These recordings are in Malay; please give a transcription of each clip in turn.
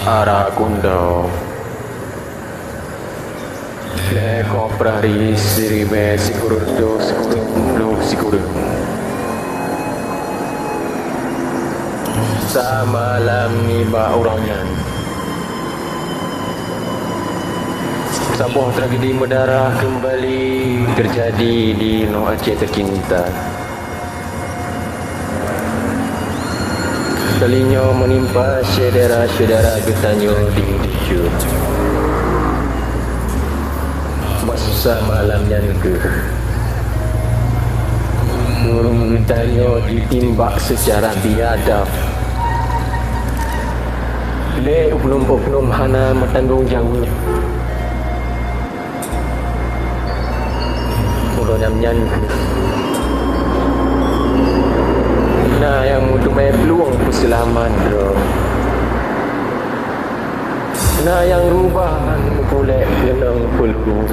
Arakundo Le comprari siribe sicurdo sicuro Samalam ni ba orangnya Sebuah tragedi mendarah kembali terjadi di Noh Aceh tercinta. Kalinya menimpa saudara-saudara Getanyo di Malaysia. Masa malam yang ke Burung Getanyo ditimbak secara biadab. Le oknum-oknum hana matanggung jawab. Mula nyan nah yang untuk main peluang keselamatan bro. Nah yang rubah boleh kenang peluru.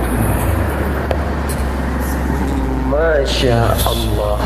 Masya Allah.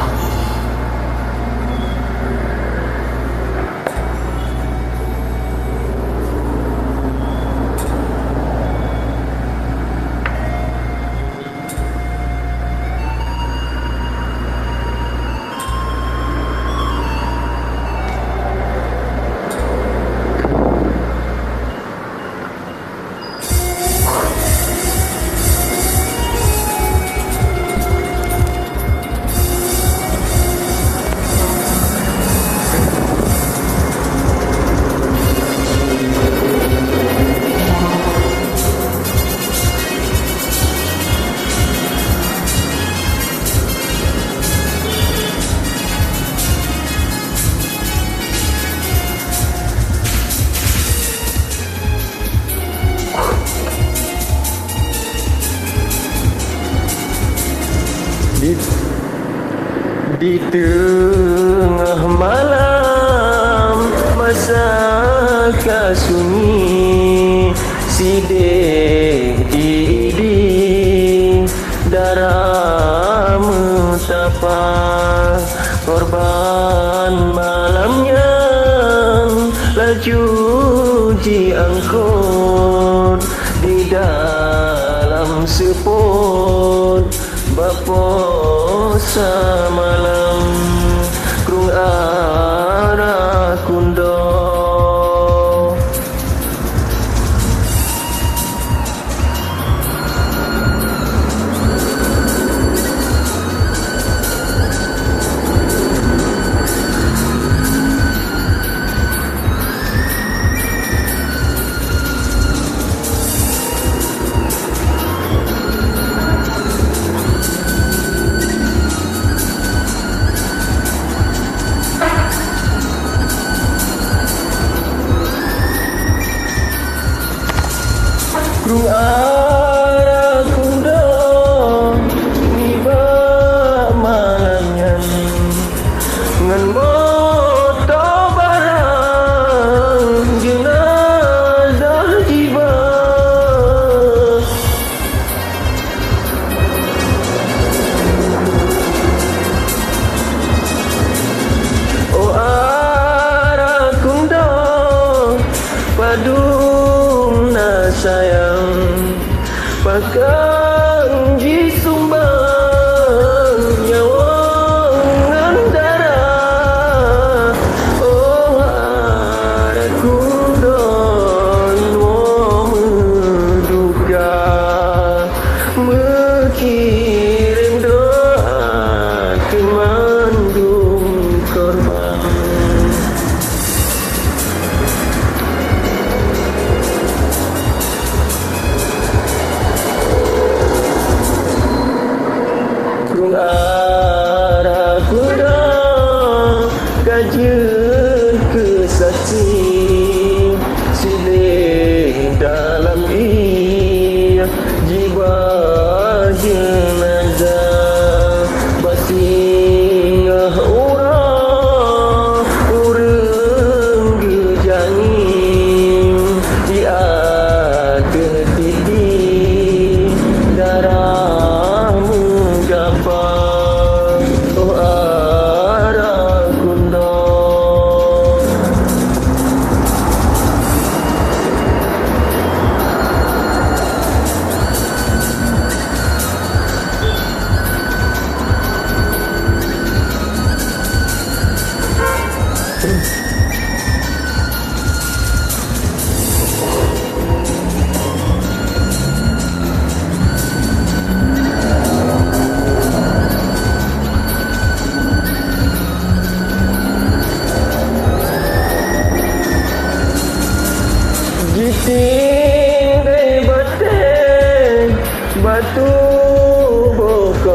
Di tengah malam masa sunyi sidih diidi darah metapa korban malamnya laju diangkut di dalam sepot baposa malam krung Arakundo.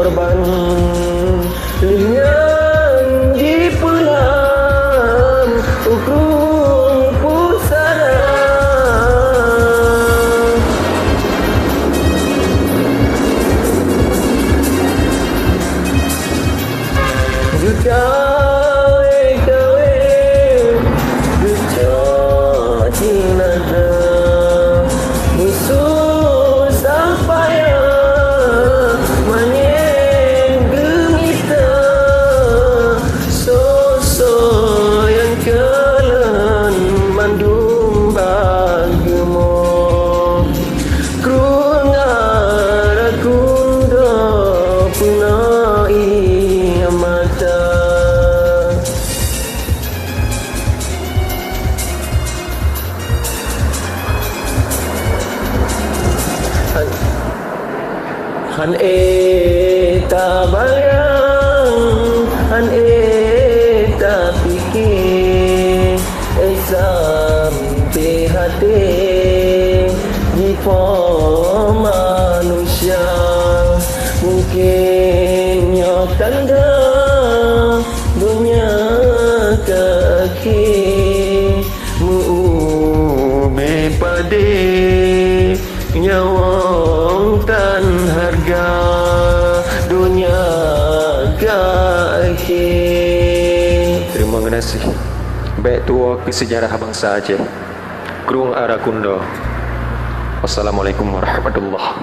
korban dengan dipelam ukrung pusara. Gawe Geco jenazah musuh sampai manyen gemita sosok yang kelen mandum bagemo krung arakunda punai mata. Han ta bayang, han ta fikir, sampai hati jiwa manusia mungkin yo tanda dunia kaki muube pade nyawang tan harga dunia kaki. Terima kasih. Baik tua ke sejarah bangsa Aceh. Krung Arakunda. Wassalamualaikum warahmatullahi